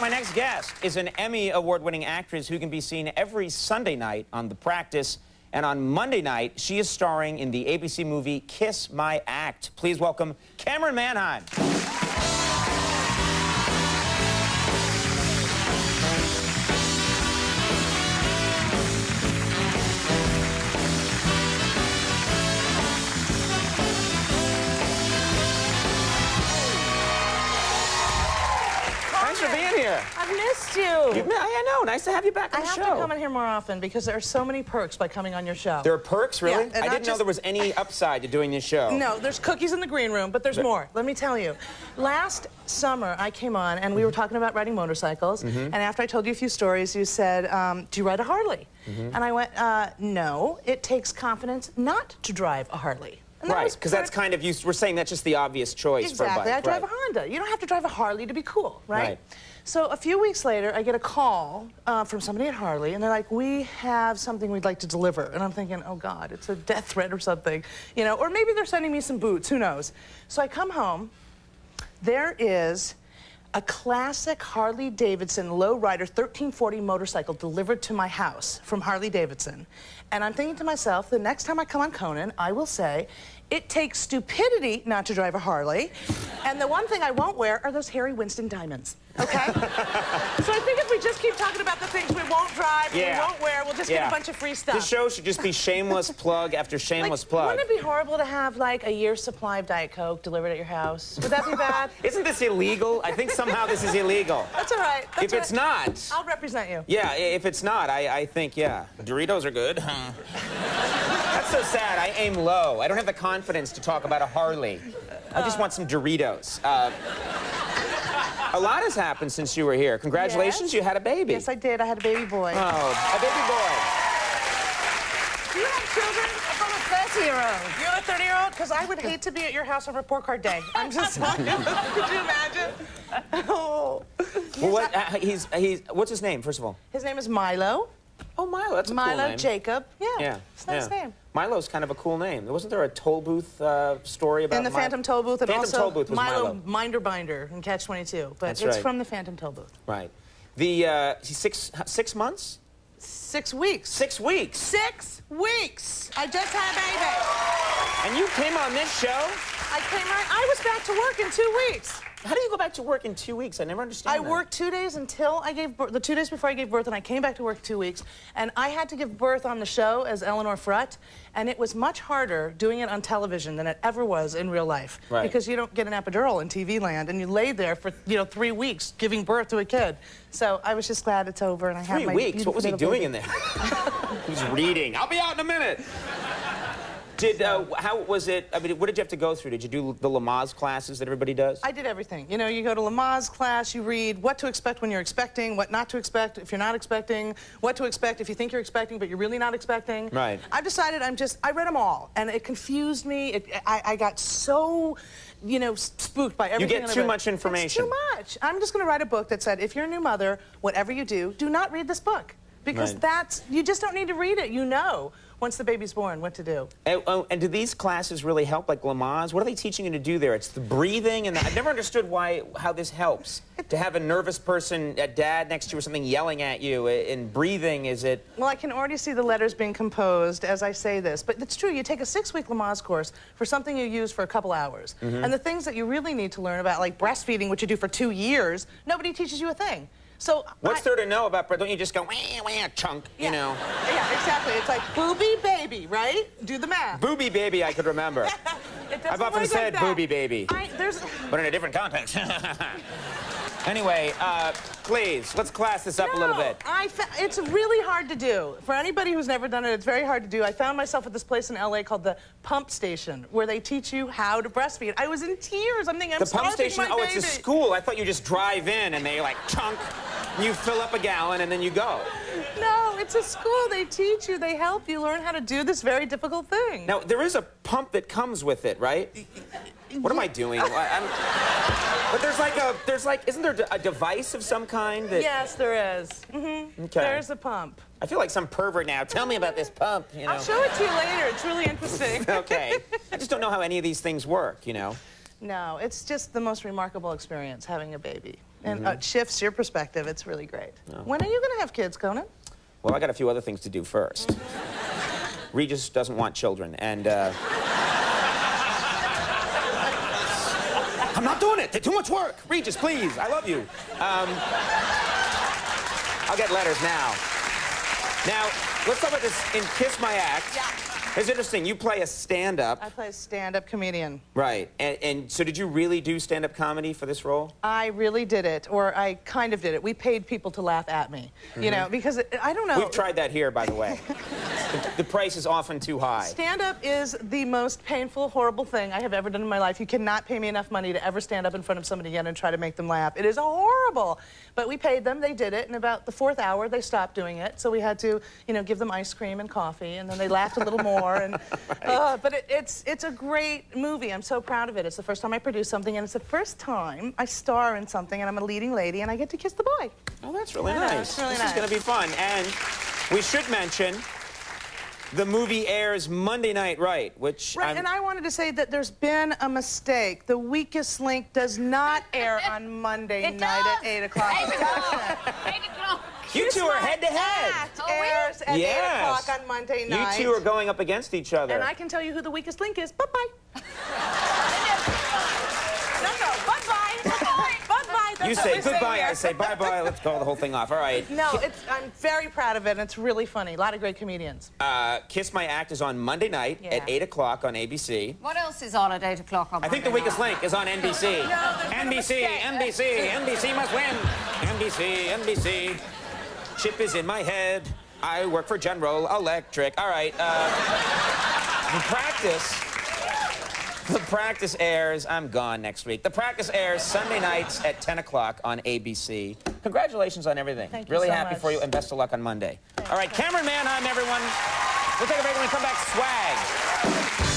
my next guest is an Emmy award-winning actress who can be seen every Sunday night on The Practice. And on Monday night, she is starring in the ABC movie Kiss My Act. Please welcome Camryn Manheim. Thanks for being here. I've missed you. I know. Nice to have you back on the show. I have to come in here more often because there are so many perks by coming on your show. There are perks, really? Yeah, I didn't know there was any upside to doing this show. No, there's cookies in the green room, but there's more. Let me tell you. Last summer, I came on, and we were talking about riding motorcycles, and after I told you a few stories, you said, do you ride a Harley? And I went, no, it takes confidence not to drive a Harley. Right, because that's kind of, you were saying that's just the obvious choice for a bike. Exactly. I drive a Honda. You don't have to drive a Harley to be cool, right? So a few weeks later, I get a call from somebody at Harley, and they're like, we have something we'd like to deliver. And I'm thinking, oh, God, it's a death threat or something. You know, or maybe they're sending me some boots. Who knows? So I come home. There is a classic Harley-Davidson lowrider 1340 motorcycle delivered to my house from Harley-Davidson. And I'm thinking to myself, the next time I come on Conan, I will say, it takes stupidity not to drive a Harley. And the one thing I won't wear are those Harry Winston diamonds, okay? So I think if we just keep talking about the things we won't drive, we won't wear, we'll just get a bunch of free stuff. This show should just be shameless plug after shameless plug. Wouldn't it be horrible to have, like, a year's supply of Diet Coke delivered at your house? Would that be bad? Isn't this illegal? I think somehow this is illegal. That's all right. If it's not... I'll represent you. Yeah, if it's not, I think, yeah. Doritos are good. That's so sad. I aim low. I don't have the confidence to talk about a Harley. I just want some Doritos. A lot has happened since you were here. Congratulations, you had a baby. Yes, I did. I had a baby boy. Oh, a baby boy. Do you have children? I'm a 30-year-old. You have a 30-year-old? Because I would hate to be at your house on report card day. I'm just could you imagine? Oh. Well, what's his name, first of all? His name is Milo. Oh, Milo, that's a cool name. Milo Jacob. Yeah. It's a nice name. Milo's kind of a cool name. Wasn't there a toll booth story about in the Phantom Toll Booth, and Phantom also Toll Booth was Milo Minder Binder in Catch-22, but it's from the Phantom Toll Booth. Right. The 6 months? 6 weeks. 6 weeks. 6 weeks. I just had a baby. And you came on this show? I came right. I was back to work in 2 weeks. How do you go back to work in 2 weeks? I never understand that. I worked 2 days until I gave birth, the 2 days before I gave birth, and I came back to work 2 weeks. And I had to give birth on the show as Eleanor Frutt, and it was much harder doing it on television than it ever was in real life. Right. Because you don't get an epidural in TV land, and you lay there for, 3 weeks giving birth to a kid. So I was just glad it's over, and I had my 3 weeks? What was he doing baby. in there? He was reading. I'll be out in a minute. How was it? I mean, what did you have to go through? Did you do the Lamaze classes that everybody does? I did everything. You know, you go to Lamaze class, you read what to expect when you're expecting, what not to expect if you're not expecting, what to expect if you think you're expecting but you're really not expecting. Right. I've decided I read them all, and it confused me. I got so, spooked by everything. You get too much information. It's too much. I'm just going to write a book that said, if you're a new mother, whatever you do not read this book. Because you just don't need to read it. You know, once the baby's born, what to do. And do these classes really help, like Lamaze? What are they teaching you to do there? It's the breathing, and I've never understood how this helps. To have a nervous person, a dad next to you or something yelling at you, and breathing, is it? Well, I can already see the letters being composed as I say this, but it's true. You take a 6-week Lamaze course for something you use for a couple hours. And the things that you really need to learn about, like breastfeeding, which you do for 2 years, nobody teaches you a thing. So what's there to know about breast? Don't you just go, wah, wah, chunk, you know? Yeah, exactly. It's like booby baby, right? Do the math. Booby baby, I could remember. I've often said booby baby, but in a different context. Anyway, please, let's class this up a little bit. It's really hard to do. For anybody who's never done it, it's very hard to do. I found myself at this place in LA called the Pump Station, where they teach you how to breastfeed. I was in tears. I'm thinking, I'm starving my baby. The Pump Station? Oh, it's a school. I thought you just drive in and they like chunk, you fill up a gallon and then you go. No, it's a school. They teach you. They help you learn how to do this very difficult thing. Now, there is a pump that comes with it, right? What am I doing? But isn't there a device of some kind that... Yes, there is. Okay. There's a pump. I feel like some pervert now. Tell me about this pump, I'll show it to you later. It's really interesting. Okay. I just don't know how any of these things work, No, it's just the most remarkable experience, having a baby. And it shifts your perspective. It's really great. When are you going to have kids, Conan? Well, I got a few other things to do first. Regis doesn't want children, and I'm not doing it. They're too much work. Regis, please. I love you. I'll get letters now. Now, let's talk about this in Kiss My Act. Yeah. It's interesting. You play a stand-up. I play a stand-up comedian. Right. And so did you really do stand-up comedy for this role? I really did it, or I kind of did it. We paid people to laugh at me, you know, because I don't know. We've tried that here, by the way. The price is often too high. Stand-up is the most painful, horrible thing I have ever done in my life. You cannot pay me enough money to ever stand up in front of somebody again and try to make them laugh. It is horrible. But we paid them, they did it, and about the 4th hour, they stopped doing it. So we had to, you know, give them ice cream and coffee, and then they laughed a little more. And, but it's a great movie. I'm so proud of it. It's the first time I produced something, and it's the first time I star in something, and I'm a leading lady, and I get to kiss the boy. Oh, that's really nice. It's really this nice. is going to be fun. And we should mention the movie airs Monday night, right? Which Right, and I wanted to say that there's been a mistake. The Weakest Link does not air on Monday night at 8 o'clock. 8 o'clock. 8 o'clock. You two are head-to-head. Act airs at 8 o'clock on Monday night. You two are going up against each other. And I can tell you who the Weakest Link is. Bye-bye. Bye-bye. Bye-bye. You say goodbye, I say bye-bye. Let's call the whole thing off. All right. No, I'm very proud of it, and it's really funny. A lot of great comedians. Kiss My Act is on Monday night at 8 o'clock on ABC. What else is on at 8 o'clock on I think The Monday Weakest night? Link is on NBC. NBC, NBC, NBC must win. NBC, NBC. Chip is in my head. I work for General Electric. All right. The practice airs. I'm gone next week. The practice airs Sunday nights at 10 o'clock on ABC. Congratulations on everything. Thank you really so happy much. for you, and best of luck on Monday. All right, Camryn Manheim, everyone. We'll take a break when we come back. Swag.